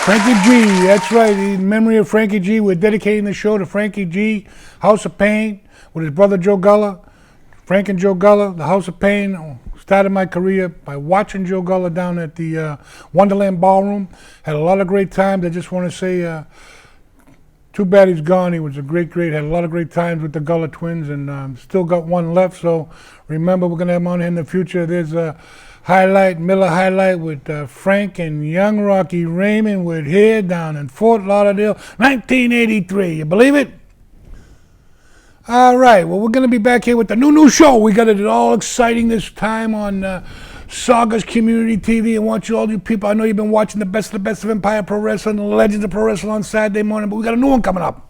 Frankie G, that's right. In memory of Frankie G, we're dedicating the show to Frankie G, House of Pain, with his brother Joe Gullah. Frank and Joe Gullah, the House of Pain. Started my career by watching Joe Gullah down at the Wonderland Ballroom. Had a lot of great times. I just want to say, too bad he's gone. He was a great, had a lot of great times with the Gullah twins, and still got one left. So remember, we're going to have him on here in the future. There's a Miller highlight with Frank and young Rocky Raymond with here down in Fort Lauderdale, 1983. You believe it? All right, well, we're going to be back here with the new show. We got it all exciting this time on Saga's Community TV. I want all you people, I know you've been watching the best of Empire Pro Wrestling, the Legends of Pro Wrestling on Saturday morning, but we got a new one coming up.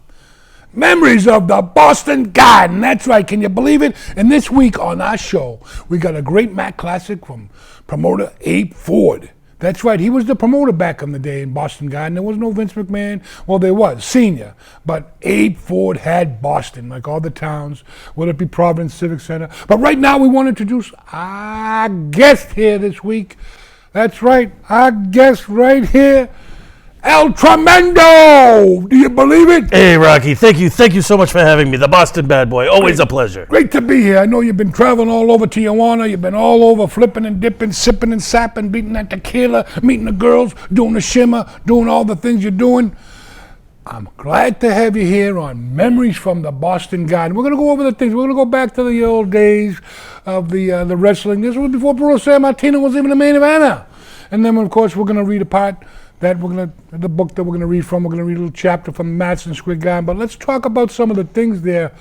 Memories of the Boston Garden. That's right, can you believe it? And this week on our show, we got a great Mac classic from promoter Abe Ford. That's right, he was the promoter back in the day in Boston Garden. There was no Vince McMahon. Well, there was, senior. But Abe Ford had Boston, like all the towns, whether it be Providence Civic Center. But right now, we want to introduce our guest here this week. That's right, our guest right here, El Tremendo! Do you believe it? Hey, Rocky, thank you so much for having me. The Boston Bad Boy, always a pleasure. Great to be here. I know you've been traveling all over Tijuana. You've been all over flipping and dipping, sipping and sapping, beating that tequila, meeting the girls, doing the shimmer, doing all the things you're doing. I'm glad to have you here on Memories from the Boston Garden. We're going to go over the things. We're going to go back to the old days of the wrestling. This was before Bruno Sammartino was even the main eventer. And then, of course, we're going to read a part the book that we're going to read from. We're going to read a little chapter from Madison Square Garden. But let's talk about some of the things there,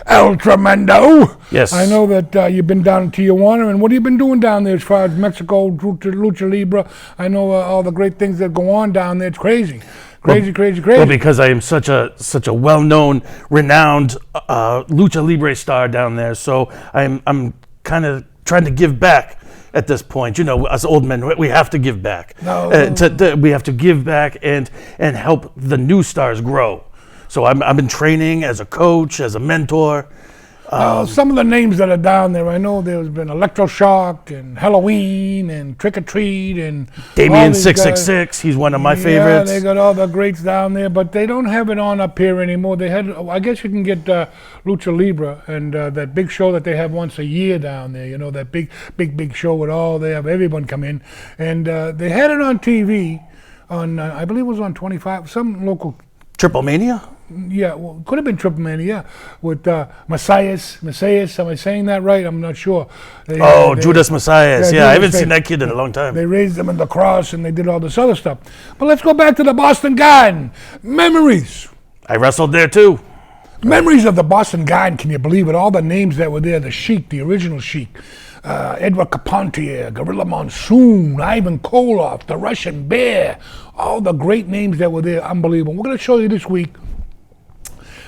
El Tremendo. Yes. I know that you've been down in Tijuana, and what have you been doing down there as far as Mexico, Lucha Libre? I know all the great things that go on down there. It's crazy. Crazy. Well, because I am such a well-known, renowned Lucha Libre star down there, so I'm kind of trying to give back. At this point, you know, us old men, we have to give back. We have to give back and help the new stars grow. So I've been training as a coach, as a mentor. Some of the names that are down there, I know there's been Electroshock and Halloween and Trick or Treat and Damien 666. He's one of my favorites. Yeah, they got all the greats down there, but they don't have it on up here anymore. They had, I guess you can get Lucha Libre and that big show that they have once a year down there. You know, that big show with they have everyone come in, and they had it on TV on I believe it was on 25, some local. Triple Mania. Yeah, well, could have been Triple Mania, yeah, with Messias, am I saying that right? I'm not sure. Judas Messias, yeah, I haven't seen that kid in a long time. They raised him in the cross and they did all this other stuff. But let's go back to the Boston Garden. Memories. I wrestled there too. Memories of the Boston Garden, can you believe it? All the names that were there, the Sheik, the original Sheik, Edward Carpentier, Gorilla Monsoon, Ivan Koloff, the Russian Bear, all the great names that were there, unbelievable. We're going to show you this week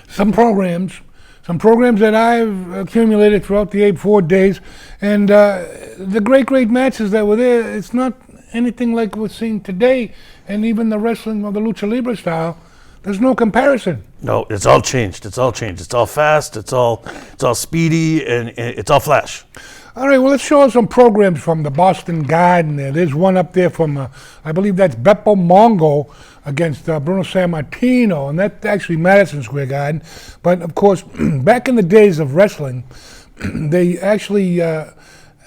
some programs that I've accumulated throughout the 8-4 days, and the great matches that were there. It's not anything like we're seeing today, and even the wrestling of the Lucha Libre style, there's no comparison. No, it's all changed. It's all fast, it's all speedy, and it's all flash. All right, well, let's show us some programs from the Boston Garden there. There's one up there from, I believe that's Beppo Mongo against Bruno Sammartino, and that's actually Madison Square Garden. But, of course, back in the days of wrestling, they actually,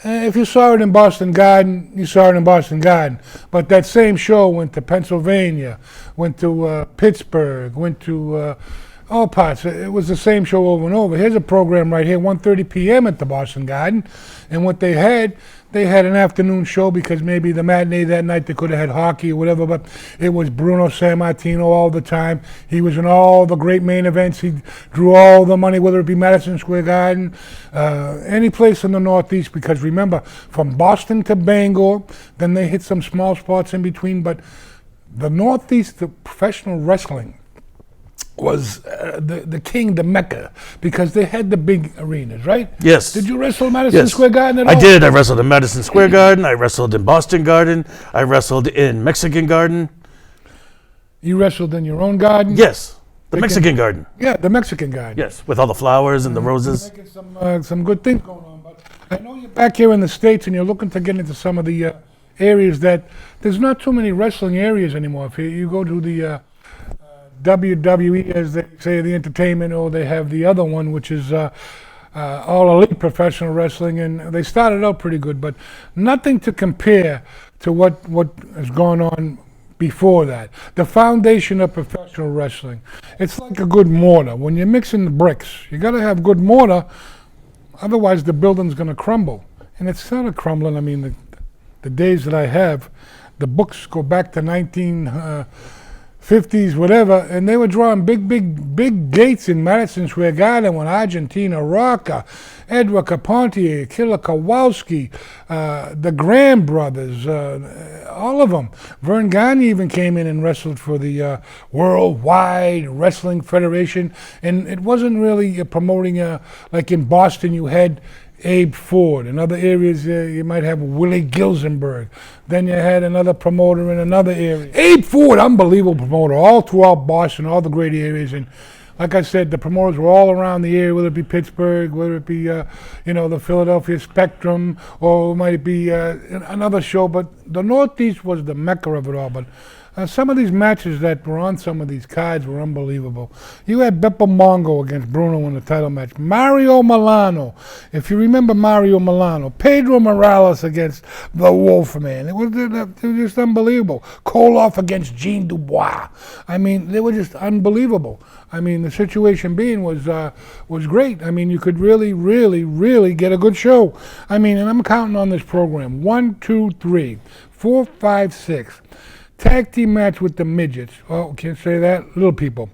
if you saw it in Boston Garden, you saw it in Boston Garden. But that same show went to Pennsylvania, went to Pittsburgh, went to all parts. It was the same show over and over. Here's a program right here, 1:30 p.m. at the Boston Garden. And what they had an afternoon show because maybe the matinee that night they could have had hockey or whatever, but it was Bruno Sammartino all the time. He was in all the great main events. He drew all the money, whether it be Madison Square Garden, any place in the Northeast, because remember, from Boston to Bangor, then they hit some small spots in between, but the Northeast, the professional wrestling, was the king, the Mecca, because they had the big arenas, right? Yes. Did you wrestle Madison Square Garden at all? I did. I wrestled in Madison Square Garden. I wrestled in Boston Garden. I wrestled in Mexican Garden. You wrestled in your own garden? Yes. The Mexican Garden. Yeah, the Mexican Garden. Yes, with all the flowers and the roses. Making some good things going on, but I know you're back here in the States and you're looking to get into some of the areas that there's not too many wrestling areas anymore. If you go to the WWE, as they say, the entertainment, or they have the other one, which is all elite professional wrestling, and they started out pretty good, but nothing to compare to what has gone on before that. The foundation of professional wrestling. It's like a good mortar. When you're mixing the bricks, you got to have good mortar, otherwise the building's going to crumble. And it's not a crumbling. I mean, the days that I have, the books go back to 1950s, whatever, and they were drawing big gates in Madison Square Garden when Argentina Rocca, Edward Carpentier, Killer Kowalski, the Graham brothers, all of them. Vern Gagne even came in and wrestled for the Worldwide Wrestling Federation, and it wasn't really promoting, like in Boston you had Abe Ford. In other areas, you might have Willie Gilzenberg. Then you had another promoter in another area. Abe Ford, unbelievable promoter, all throughout Boston, all the great areas. And like I said, the promoters were all around the area, whether it be Pittsburgh, whether it be, the Philadelphia Spectrum, or it might be another show. But the Northeast was the mecca of it all. But some of these matches that were on some of these cards were unbelievable. You had Beppo Mongo against Bruno in the title match. Mario Milano, if you remember Mario Milano. Pedro Morales against the Wolfman. It was just unbelievable. Koloff against Gene Dubois. I mean, they were just unbelievable. I mean, the situation being was great. I mean, you could really get a good show. I mean, and I'm counting on this program. 1, 2, 3, 4, 5, 6. Tag team match with the midgets. Oh, can't say that. Little people.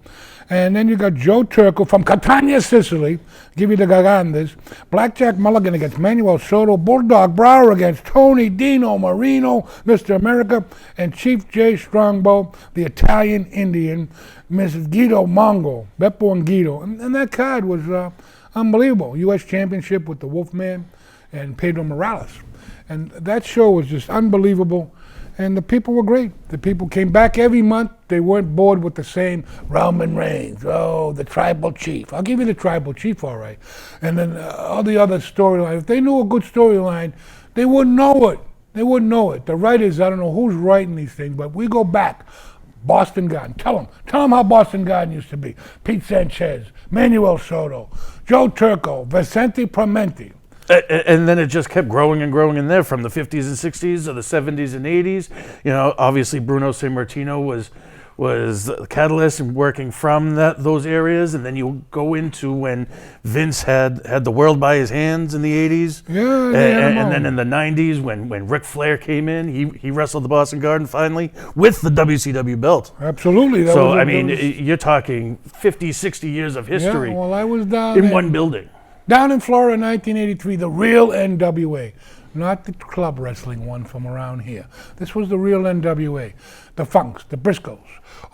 And then you got Joe Turco from Catania, Sicily. Give you the Gagandas. Blackjack Mulligan against Manuel Soto. Bulldog Brower against Tony Dino Marino, Mr. America. And Chief J. Strongbow, the Italian Indian, Mrs. Guido Mongo. Beppo and Guido. And that card was unbelievable. U.S. Championship with the Wolfman and Pedro Morales. And that show was just unbelievable. And the people were great. The people came back every month. They weren't bored with the same Roman Reigns. Oh, the tribal chief. I'll give you the tribal chief, all right. And then all the other storylines. If they knew a good storyline, they wouldn't know it. They wouldn't know it. The writers, I don't know who's writing these things, but we go back. Boston Garden. Tell them how Boston Garden used to be. Pete Sanchez, Manuel Soto, Joe Turco, Vicente Promenti. And then it just kept growing and growing in there from the 50s and 60s to the 70s and 80s. Obviously Bruno Sammartino was the catalyst and working from those areas. And then you go into when Vince had the world by his hands in the 80s. Yeah, and then in the 90s when Ric Flair came in, he wrestled the Boston Garden finally with the WCW belt. Absolutely. You're talking 50, 60 years of history. Yeah, well, I was down in one building. Down in Florida in 1983, the real NWA, not the club wrestling one from around here. This was the real NWA. The Funks, the Briscoes,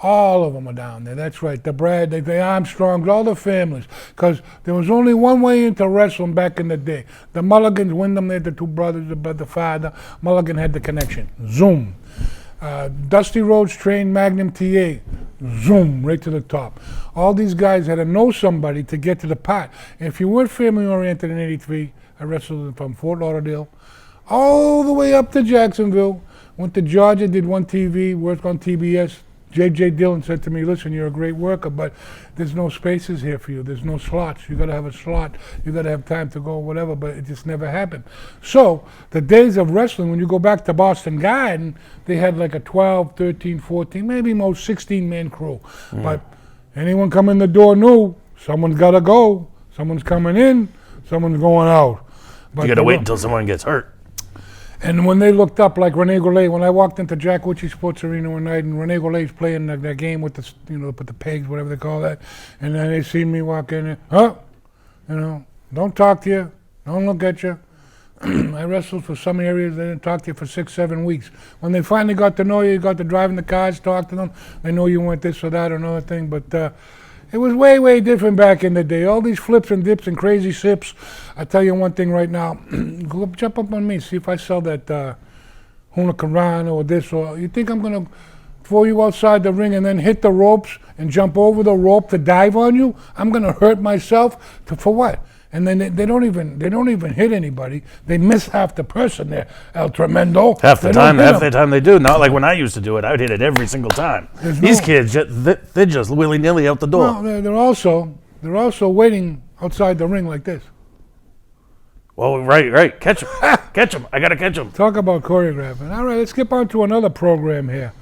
all of them are down there. That's right. The Brad, the Armstrongs, all the families. Because there was only one way into wrestling back in the day. The Mulligans, Wyndham, they had the two brothers, the father. Mulligan had the connection. Zoom. Dusty Rhodes trained Magnum TA. Zoom, right to the top. All these guys had to know somebody to get to the pot. And if you weren't family oriented in 83, I wrestled from Fort Lauderdale all the way up to Jacksonville. Went to Georgia, did one TV, worked on TBS. J.J. Dillon said to me, listen, you're a great worker, but there's no spaces here for you. There's no slots. You got to have a slot. You got to have time to go, whatever, but it just never happened. So the days of wrestling, when you go back to Boston Garden, they had like a 12, 13, 14, maybe most 16-man crew. But anyone come in the door knew someone's got to go. Someone's coming in. Someone's going out. But you got to wait until someone gets hurt. And when they looked up, like Rene Goulet, when I walked into Jack Ritchie Sports Arena one night, and Rene Goulet's playing that game with the, put the pegs, whatever they call that, and then they see me walk in there, don't talk to you, don't look at you. I wrestled for some areas, they didn't talk to you for 6, 7 weeks. When they finally got to know you got to drive in the cars, talk to them, they know you weren't this or that or another thing, but it was way, way different back in the day. All these flips and dips and crazy sips. I tell you one thing right now. Jump up on me. See if I sell that Huracan or this. Or you think I'm going to throw you outside the ring and then hit the ropes and jump over the rope to dive on you? I'm going to hurt myself for what? And then they don't even hit anybody. They miss half the person there. El Tremendo. Half the They don't time, hit 'em. they do. Not like when I used to do it. I would hit it every single time. These kids, they're just willy-nilly out the door. Well, they're also waiting outside the ring like this. Well, right. Catch him. Catch him. I got to catch him. Talk about choreographing. All right, let's skip on to another program here.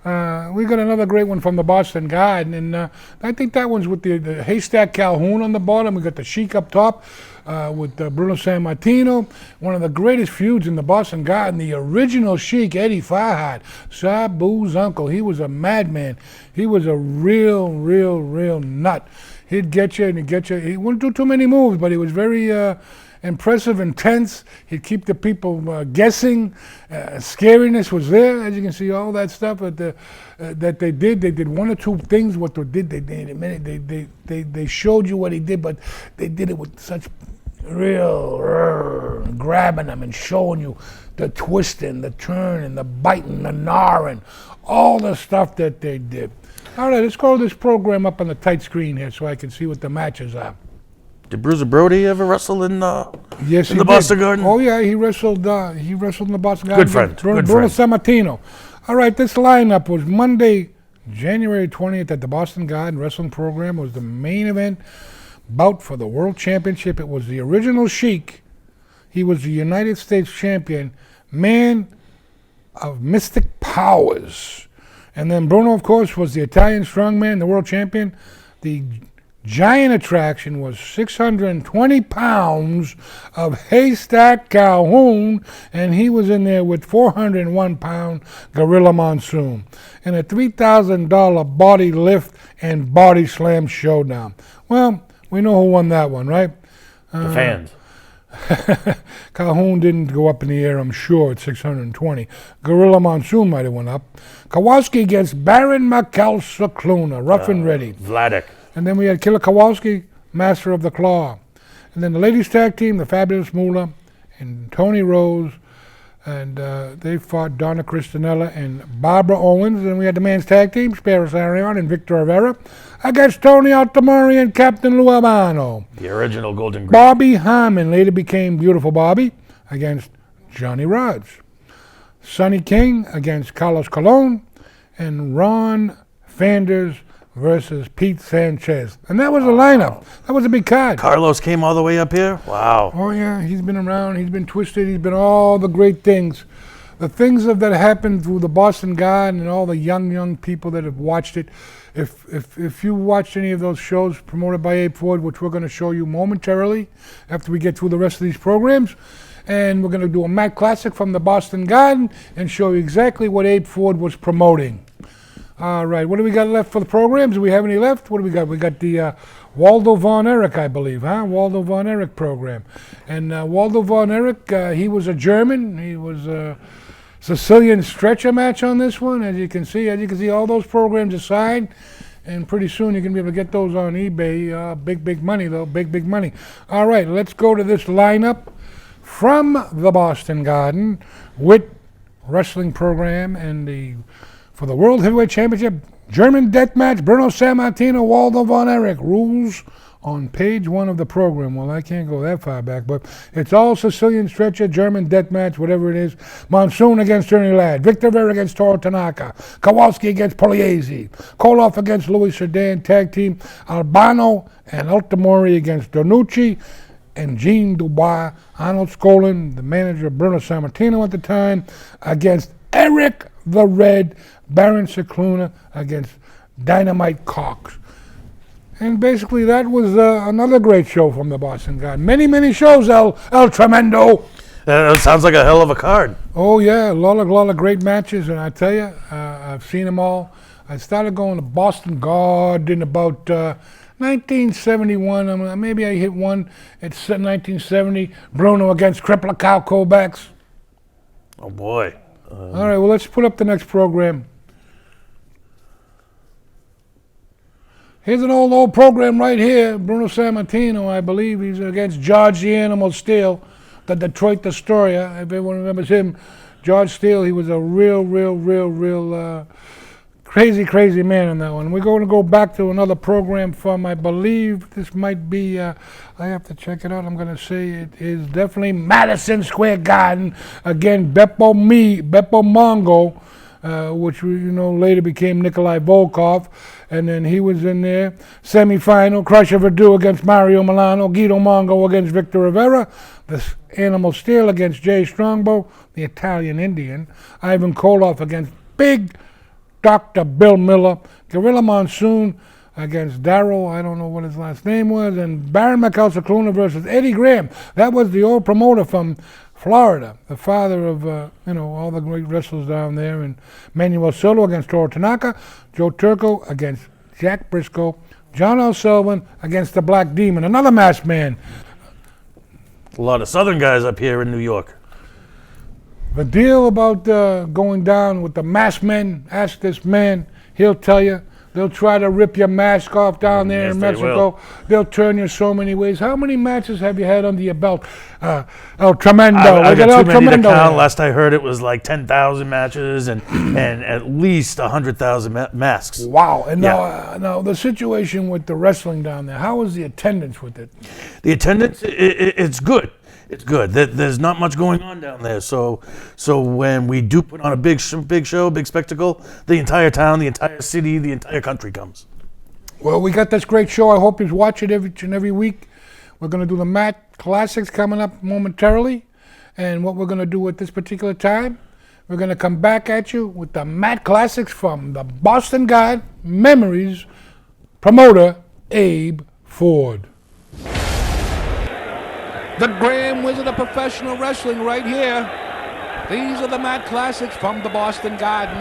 We got another great one from the Boston Garden, and I think that one's with the Haystack Calhoun on the bottom. We got the Sheik up top with Bruno Sammartino. One of the greatest feuds in the Boston Garden, the original Sheik, Eddie Farhat, Sabu's uncle. He was a madman. He was a real nut. He'd get you and he'd get you. He wouldn't do too many moves, but he was very impressive, intense. He'd keep the people guessing. Scariness was there, as you can see, all that stuff that they did. They did one or two things. What they did, they showed you what he did, but they did it with such real grabbing them and showing you the twisting, the turning, the biting, the gnawing, all the stuff that they did. All right, let's go to this program up on the tight screen here so I can see what the matches are. Did Bruiser Brody ever wrestle in Yes, the Boston Garden? Oh yeah, he wrestled in the Boston Garden. Good friend. Bruno Sammartino. All right, this lineup was Monday, January 20th at the Boston Garden. Wrestling program was the main event bout for the World Championship. It was the original Sheik. He was the United States champion, man of mystic powers. And then Bruno, of course, was the Italian strongman, the world champion. The giant attraction was 620 pounds of Haystack Calhoun, and he was in there with 401-pound Gorilla Monsoon, and a $3,000 body lift and body slam showdown. Well, we know who won that one, right? The fans. Calhoun didn't go up in the air, I'm sure, at 620. Gorilla Monsoon might have went up. Kowalski against Baron Mikel Cicluna, rough and ready. Vladik. And then we had Killer Kowalski, Master of the Claw. And then the ladies tag team, the Fabulous Moolah and Tony Rose. And they fought Donna Christinella and Barbara Owens. And then we had the men's tag team, Sparis Arion and Victor Rivera, against Tony Altamari and Captain Lou Albano. The original Golden Greek. Bobby Harmon later became Beautiful Bobby against Johnny Rodz. Sonny King against Carlos Colon. And Ron Fanders versus Pete Sanchez. And that was the lineup. That was a big card. Carlos came all the way up here? Wow. Oh, yeah. He's been around. He's been twisted. He's been all the great things. The things that happened through the Boston Garden and all the young people that have watched it. If you watched any of those shows promoted by Abe Ford, which we're going to show you momentarily after we get through the rest of these programs, and we're going to do a Matt Classic from the Boston Garden and show you exactly what Abe Ford was promoting. All right, what do we got left for the programs? Do we have any left? What do we got? We got the Waldo Von Erich, I believe, huh? Waldo Von Erich program. And Waldo Von Erich, he was a German. He was a Sicilian stretcher match on this one, as you can see. As you can see, all those programs aside. And pretty soon you're going to be able to get those on eBay. Big money, though. Big money. All right, let's go to this lineup from the Boston Garden with wrestling program and for the World Heavyweight Championship, German Death Match, Bruno Sammartino, Waldo Von Erich. Rules on page 1 of the program. Well, I can't go that far back, but it's all Sicilian stretcher, German Death Match, whatever it is. Monsoon against Ernie Ladd. Victor Vera against Toro Tanaka. Kowalski against Pugliese. Koloff against Louis Sedan. Tag team, Albano and Altamori against Donucci and Gene Dubois. Arnold Skolin, the manager of Bruno Sammartino at the time, against Eric the Red Baron Cicluna against Dynamite Cox. And basically that was another great show from the Boston Garden. Many shows, El Tremendo. That sounds like a hell of a card. Oh yeah, a lot of great matches, and I tell you, I've seen them all. I started going to Boston Garden about 1971. Maybe I hit one at 1970. Bruno against Crippler Cow Kovacs. Oh boy. All right, well, let's put up the next program. Here's an old program right here. Bruno Sammartino, I believe. He's against George the Animal Steele, the Detroit Destroyer. If everyone remembers him, George Steele, he was a real Crazy, crazy man on that one. We're going to go back to another program from, I believe this might be, I have to check it out. I'm going to say it is definitely Madison Square Garden. Again, Beppo Mongo, which later became Nikolai Volkov. And then he was in there. Semi-final, Crusher Verdú against Mario Milano. Guido Mongo against Victor Rivera. The Animal Steel against Jay Strongbow, the Italian Indian. Ivan Koloff against Big Dr. Bill Miller. Gorilla Monsoon against Darryl, I don't know what his last name was. And Baron Michael versus Eddie Graham. That was the old promoter from Florida, the father of all the great wrestlers down there. And Manuel Soto against Toru Tanaka. Joe Turco against Jack Briscoe. John L. Sullivan against the Black Demon, another masked man. A lot of Southern guys up here in New York. The deal about going down with the masked men, ask this man, he'll tell you. They'll try to rip your mask off down there Yes, in they Mexico. will. They'll turn you so many ways. How many matches have you had under your belt? El Tremendo. I We got El too many to Tremendo count. there. Last I heard, it was like 10,000 matches and at least 100,000 masks. Wow. And Yeah. now the situation with the wrestling down there, how was the attendance with it? The attendance, it's good. It's good. There's not much going on down there. So when we do put on a big show, big spectacle, the entire town, the entire city, the entire country comes. Well, we got this great show. I hope you watch it every week. We're going to do the Matt Classics coming up momentarily. And what we're going to do at this particular time, we're going to come back at you with the Matt Classics from the Boston God Memories promoter, Abe Ford. The Grand Wizard of Professional Wrestling right here. These are the Matt Classics from the Boston Garden.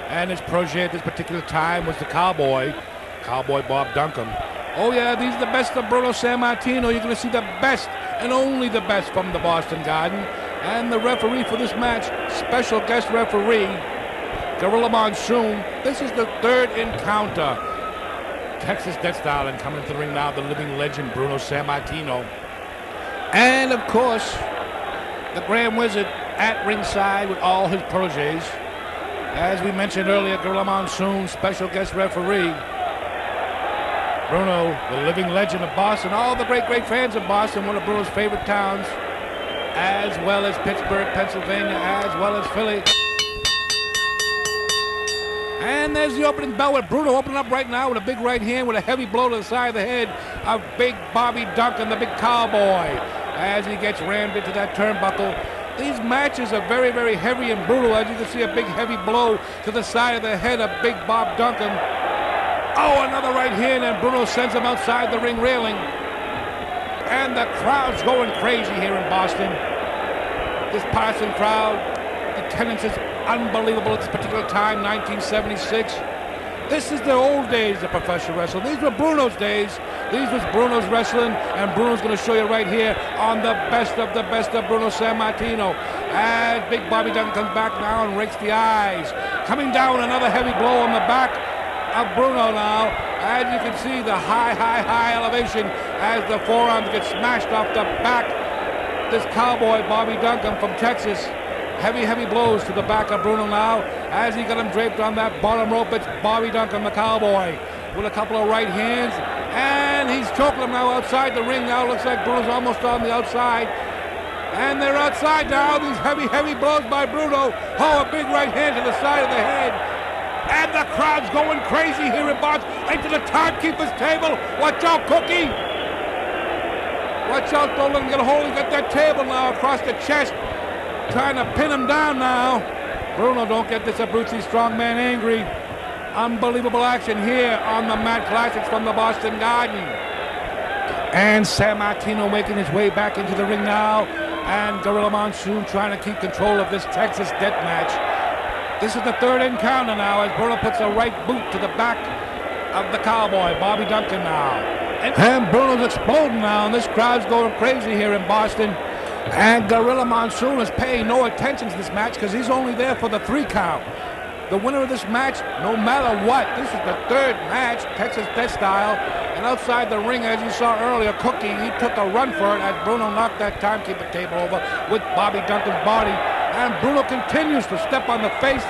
And his protege at this particular time was the Cowboy Bob Duncan. Oh yeah, these are the best of Bruno Sammartino. You're going to see the best and only the best from the Boston Garden. And the referee for this match, special guest referee, Gorilla Monsoon. This is the third encounter. Texas Death Style, and coming into the ring now, the living legend Bruno Sammartino. And of course, the Grand Wizard at ringside with all his proteges. As we mentioned earlier, Gorilla Monsoon, special guest referee. Bruno, the living legend of Boston, all the great fans of Boston, one of Bruno's favorite towns, as well as Pittsburgh, Pennsylvania, as well as Philly. And there's the opening bell with Bruno opening up right now with a big right hand with a heavy blow to the side of the head of Big Bobby Duncan, the big cowboy, as he gets rammed into that turnbuckle. These matches are very, very heavy and brutal. As you can see, a big heavy blow to the side of the head of Big Bob Duncan. Oh, another right hand, and Bruno sends him outside the ring railing. And the crowd's going crazy here in Boston. This Boston crowd, attendance is unbelievable at this particular time, 1976. This is the old days of professional wrestling. These were Bruno's days. These was Bruno's wrestling, and Bruno's going to show you right here on the best of Bruno Sammartino. As Big Bobby Duncan comes back now and rakes the eyes. Coming down, another heavy blow on the back of Bruno now. As you can see, the high elevation as the forearms get smashed off the back. This cowboy, Bobby Duncan from Texas. Heavy blows to the back of Bruno now. As he got him draped on that bottom rope, it's Bobby Duncan, the cowboy, with a couple of right hands. And he's choking him now outside the ring now. Looks like Bruno's almost on the outside. And they're outside now. These heavy blows by Bruno. Oh, a big right hand to the side of the head. And the crowd's going crazy here in Boston. Right to the timekeeper's table. Watch out, Cookie. Watch out, don't let him get a hold. He's got that table now across the chest. Trying to pin him down now. Bruno, don't get this Abruzzi strongman angry. Unbelievable action here on the Matt Classics from the Boston Garden. And Sammartino making his way back into the ring now. And Gorilla Monsoon trying to keep control of this Texas death match. This is the third encounter now as Bruno puts a right boot to the back of the cowboy, Bobby Duncan now. And Bruno's exploding now, and this crowd's going crazy here in Boston. And Gorilla Monsoon is paying no attention to this match because he's only there for the 3 count. The winner of this match, no matter what, this is the third match, Texas Death Style. And outside the ring, as you saw earlier, Cookie, he took a run for it as Bruno knocked that timekeeper table over with Bobby Duncan's body. And Bruno continues to step on the face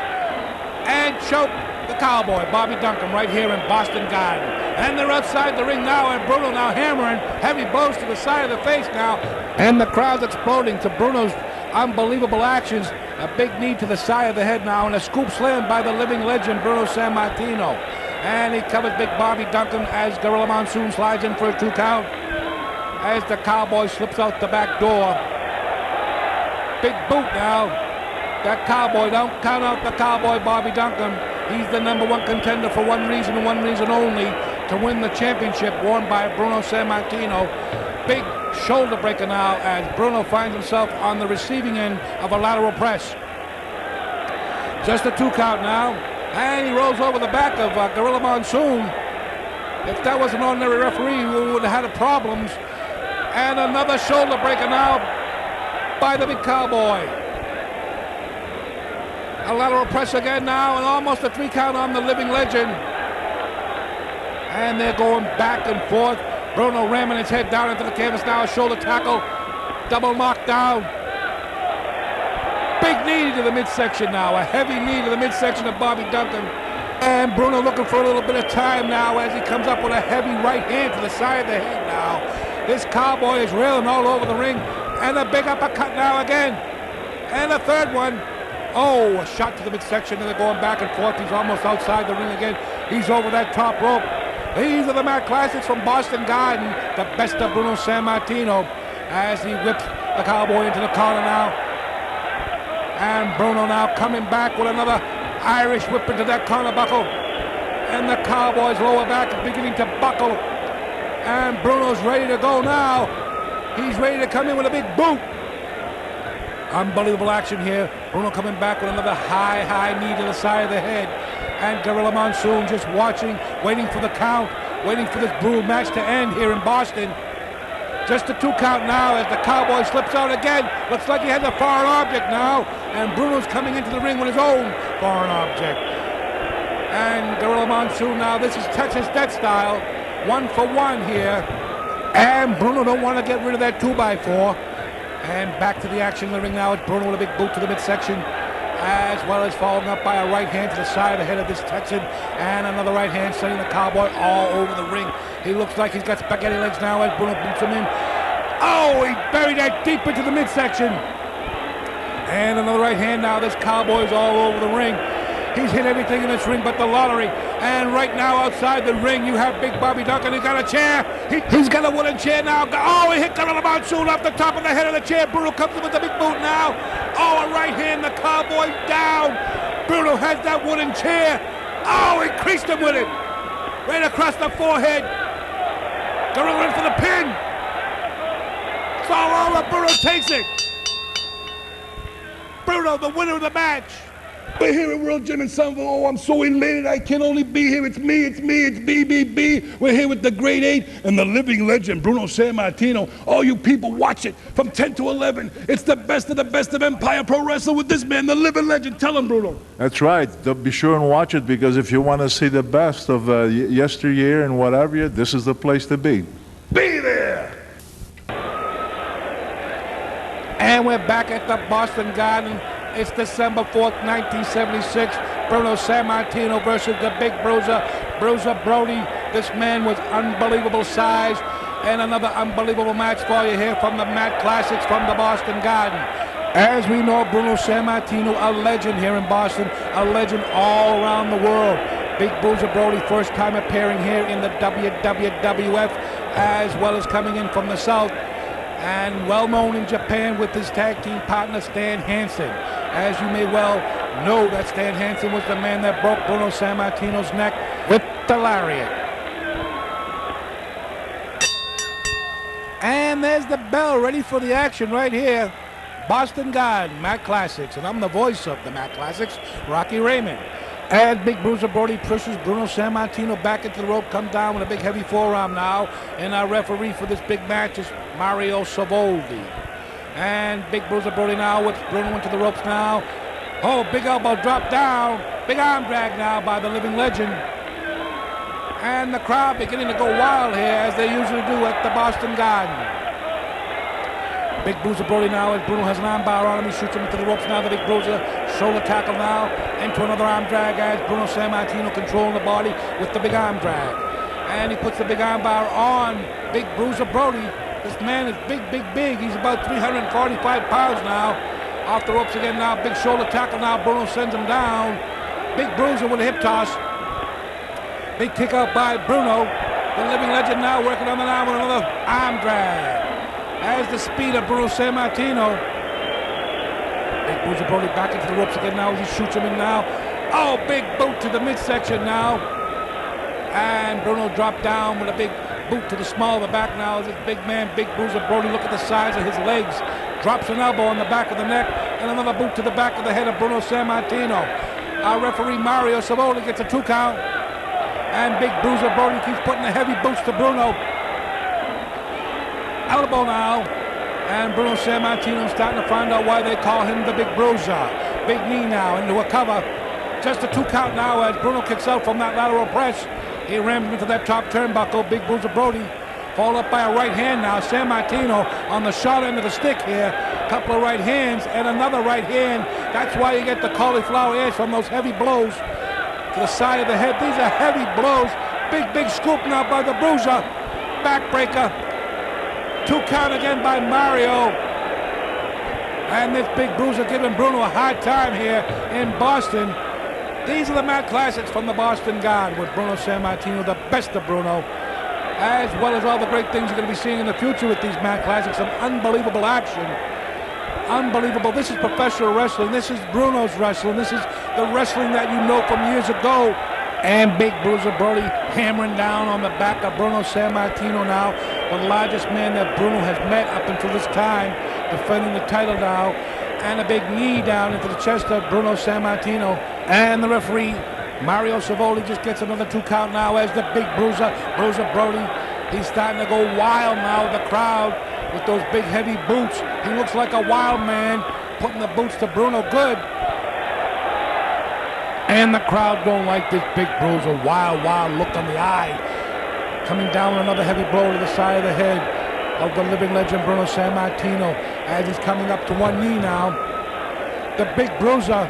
and choke the Cowboy, Bobby Duncan, right here in Boston Garden. And they're outside the ring now, and Bruno now hammering heavy blows to the side of the face now. And the crowd's exploding to Bruno's unbelievable actions. A big knee to the side of the head now, and a scoop slam by the living legend, Bruno Sammartino. And he covers Big Bobby Duncan as Gorilla Monsoon slides in for a 2 count. As the Cowboy slips out the back door. Big boot now. That Cowboy, don't count out the Cowboy, Bobby Duncan. He's the #1 contender for one reason and one reason only, to win the championship, worn by Bruno Sammartino. Big shoulder breaker now as Bruno finds himself on the receiving end of a lateral press. Just a 2 count now, and he rolls over the back of Gorilla Monsoon. If that was an ordinary referee, we would have had problems. And another shoulder breaker now by the Big Cowboy. A lateral press again now, and almost a 3 count on the living legend. And they're going back and forth. Bruno ramming his head down into the canvas now, a shoulder tackle, double knockdown. Big knee to the midsection now, a heavy knee to the midsection of Bobby Duncan. And Bruno looking for a little bit of time now as he comes up with a heavy right hand to the side of the head now. This Cowboy is railing all over the ring, and a big uppercut now again. And a third one. Oh, a shot to the midsection, and they're going back and forth. He's almost outside the ring again. He's over that top rope. These are the Matt Classics from Boston Garden, the best of Bruno Sammartino, as he whips the Cowboy into the corner now. And Bruno now coming back with another Irish whip into that corner buckle. And the Cowboy's lower back is beginning to buckle. And Bruno's ready to go now. He's ready to come in with a big boot. Unbelievable action here. Bruno coming back with another high knee to the side of the head. And Gorilla Monsoon just watching, waiting for the count, waiting for this brutal match to end here in Boston. Just a 2 count now as the Cowboy slips out again. Looks like he has a foreign object now. And Bruno's coming into the ring with his own foreign object. And Gorilla Monsoon now, this is Texas Death Style. 1 for 1 here. And Bruno don't want to get rid of that 2x4. And back to the action in the ring now. It's Bruno with a big boot to the midsection, as well as following up by a right hand to the side of the head of this Texan, and another right hand sending the Cowboy all over the ring. He looks like he's got spaghetti legs now as Bruno boots him in. Oh, he buried that deep into the midsection. And another right hand now. This Cowboy's all over the ring. He's hit everything in this ring but the lottery. And right now outside the ring, you have Big Bobby Duncan. He's got a chair. He's got a wooden chair now. Oh, he hit Gorilla Monsoon off the top of the head of the chair. Bruno comes in with the big boot now. Oh, a right hand. The Cowboy down. Bruno has that wooden chair. Oh, he creased him with it. Right across the forehead. Gorilla in for the pin. It's all over. Bruno takes it. Bruno, the winner of the match. We're here at World Gym in Somerville. Oh, I'm so elated. I can only be here. It's me, it's BBB. We're here with the Great 8 and the living legend, Bruno Sammartino. All you people, watch it from 10 to 11. It's the best of Empire Pro Wrestling with this man, the living legend. Tell him, Bruno. That's right. Be sure and watch it, because if you want to see the best of yesteryear and whatever year, this is the place to be. Be there. And we're back at the Boston Garden. It's December 4th, 1976. Bruno Sammartino versus the Big Bruiser Brody. This man with unbelievable size. And another unbelievable match for you here from the Matt Classics from the Boston Garden. As we know, Bruno Sammartino, a legend here in Boston, a legend all around the world. Big Bruiser Brody, first time appearing here in the WWF, as well as coming in from the South. And well known in Japan with his tag team partner Stan Hansen. As you may well know, that Stan Hansen was the man that broke Bruno Sammartino's neck with the lariat. And there's the bell ready for the action right here. Boston Garden, Matt Classics, and I'm the voice of the Matt Classics, Rocky Raymond. As Big Bruiser Brody pushes Bruno Sammartino back into the rope, comes down with a big heavy forearm now. And our referee for this big match is Mario Savoldi. And Big Bruiser Brody now with Bruno into the ropes now. Oh, big elbow drop down. Big arm drag now by the living legend. And the crowd beginning to go wild here, as they usually do at the Boston Garden. Big Bruiser Brody now, as Bruno has an arm bar on him, he shoots him into the ropes now. The Big Bruiser Shoulder tackle now into another arm drag as Bruno Sammartino controlling the body with the big arm drag. And he puts the big arm bar on Big Bruiser Brody. This man is big. He's about 345 pounds now. Off the ropes again now. Big shoulder tackle now. Bruno sends him down. Big Bruiser with a hip toss. Big kick out by Bruno. The living legend now working on the arm with another arm drag. As the speed of Bruno Sammartino. Big Bruiser Brody back into the ropes again now as he shoots him in now. Oh, big boot to the midsection now. And Bruno dropped down with a big boot to the small of the back now. As this big man, Big Bruiser Brody, look at the size of his legs. Drops an elbow on the back of the neck and another boot to the back of the head of Bruno Sammartino. Our referee Mario Savoli gets a 2 count. And Big Bruiser Brody keeps putting the heavy boots to Bruno. Elbow now. And Bruno Sammartino starting to find out why they call him the Big Bruiser. Big knee now into a cover. Just a 2 count now as Bruno kicks out from that lateral press. He rams into that top turnbuckle. Big Bruiser Brody followed up by a right hand now. Sammartino on the short end of the stick here. Couple of right hands and another right hand. That's why you get the cauliflower ears from those heavy blows to the side of the head. These are heavy blows. Big scoop now by the Bruiser. Backbreaker. 2 count again by Mario. And this Big Bruiser giving Bruno a hard time here in Boston. These are the Mat Classics from the Boston Guard with Bruno Sammartino, the best of Bruno, as well as all the great things you're going to be seeing in the future with these Mat Classics. Some unbelievable action. Unbelievable. This is professional wrestling. This is Bruno's wrestling. This is the wrestling that you know from years ago. And Big Bruiser Brody hammering down on the back of Bruno Sammartino now, the largest man that Bruno has met up until this time, defending the title now. And a big knee down into the chest of Bruno Sammartino. And the referee, Mario Savoli, just gets another 2 count now as the Big Bruiser Brody. He's starting to go wild now with the crowd with those big heavy boots. He looks like a wild man putting the boots to Bruno good. And the crowd don't like this Big Bruiser. Wild look on the eye. Coming down with another heavy blow to the side of the head of the living legend Bruno Sammartino as he's coming up to one knee now. The Big Bruiser,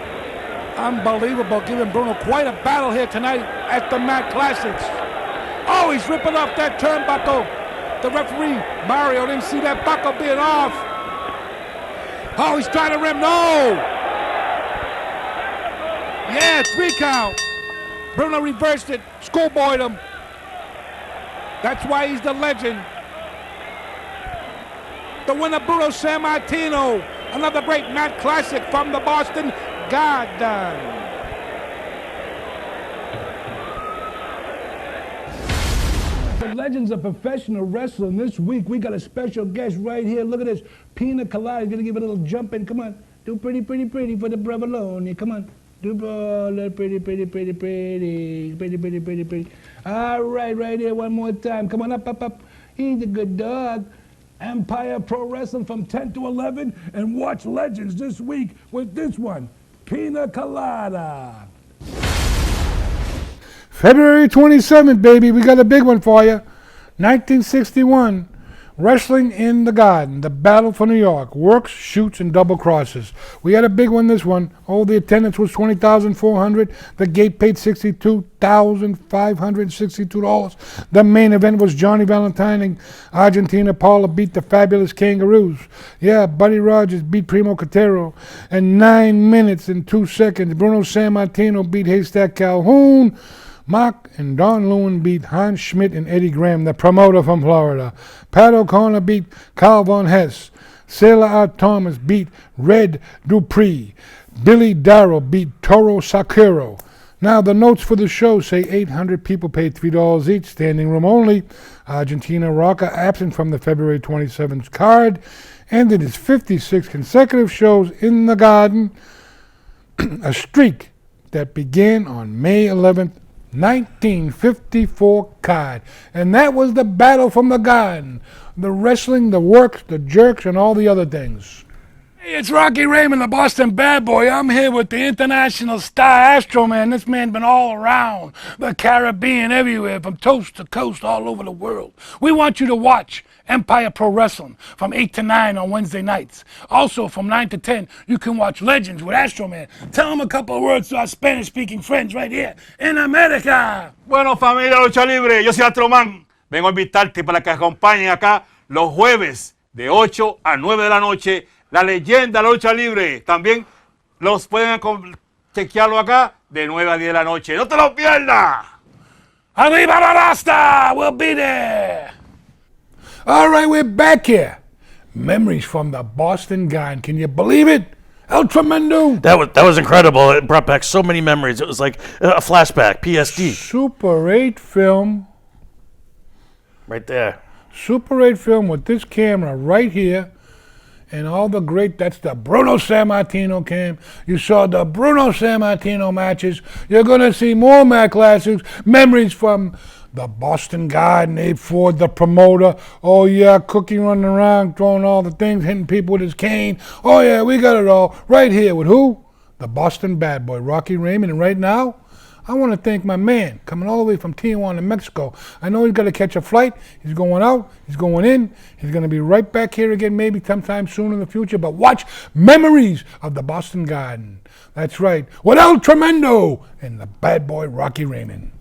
unbelievable, giving Bruno quite a battle here tonight at the Mat Classics. Oh, he's ripping off that turnbuckle. The referee, Mario, didn't see that buckle being off. Oh, he's trying to rim, no! Yeah, 3 count. Bruno reversed it, schoolboyed him. That's why he's the legend. The winner, Bruno Sammartino. Another great Mat Classic from the Boston Garden. The legends of professional wrestling. This week we got a special guest right here. Look at this. Pina Colada is going to give a little jump in. Come on. Do pretty for the Bravalone. Come on. Do pretty. All right here. One more time. Come on, up. He's a good dog. Empire Pro Wrestling from 10 to 11. And watch Legends this week with this one. Pina Colada. February 27th, baby, we got a big one for you. 1961, Wrestling in the Garden, the Battle for New York, works, shoots, and double crosses. We had a big one this one. Oh, the attendance was 20,400. The gate paid $62,562. The main event was Johnny Valentine and Argentina Paula beat the Fabulous Kangaroos. Yeah, Buddy Rogers beat Primo Cotero. And 9 minutes and 2 seconds, Bruno Sammartino beat Haystack Calhoun. Mark and Don Lewin beat Hans Schmidt and Eddie Graham, the promoter from Florida. Pat O'Connor beat Carl Von Hess. Sailor Art Thomas beat Red Dupree. Billy Darrow beat Toro Sakuro. Now the notes for the show say 800 people paid $3 each, standing room only. Argentina Rocca absent from the February 27th card. Ended his 56 consecutive shows in the Garden. A streak that began on May 11th, 1954 card. And that was the Battle from the Garden. The wrestling, the works, the jerks, and all the other things. Hey, it's Rocky Raymond, the Boston bad boy. I'm here with the international star Astro Man. This man's been all around the Caribbean, everywhere, from coast to coast, all over the world. We want you to watch Empire Pro Wrestling from 8 to 9 on Wednesday nights. Also, from 9 to 10, you can watch Legends with Astro Man. Tell him a couple of words to our Spanish-speaking friends right here in America. Bueno, familia Lucha Libre, yo soy Astroman. Vengo a invitarte para que acompañen acá los jueves de 8 a 9 de la noche. La leyenda de la Lucha Libre. También los pueden chequearlo acá de 9 a 10 de la noche. ¡No te lo pierdas! Arriba la Rasta! We'll be there. All right, we're back here. Memories from the Boston Garden. Can you believe it? El Tremendo. That was incredible. It brought back so many memories. It was like a flashback, PSD, Super 8 film. right there. Super 8 film with this camera right here. And all the great, that's the Bruno Sammartino cam. You saw the Bruno Sammartino matches. You're going to see more Mac classics. Memories from the Boston Garden, Abe Ford, the promoter. Oh, yeah, Cookie running around, throwing all the things, hitting people with his cane. Oh, yeah, we got it all. Right here with who? The Boston bad boy, Rocky Raymond. And right now, I want to thank my man coming all the way from Tijuana, Mexico. I know he's got to catch a flight. He's going out. He's going in. He's going to be right back here again maybe sometime soon in the future. But watch Memories of the Boston Garden. That's right. With El Tremendo and the bad boy Rocky Raymond.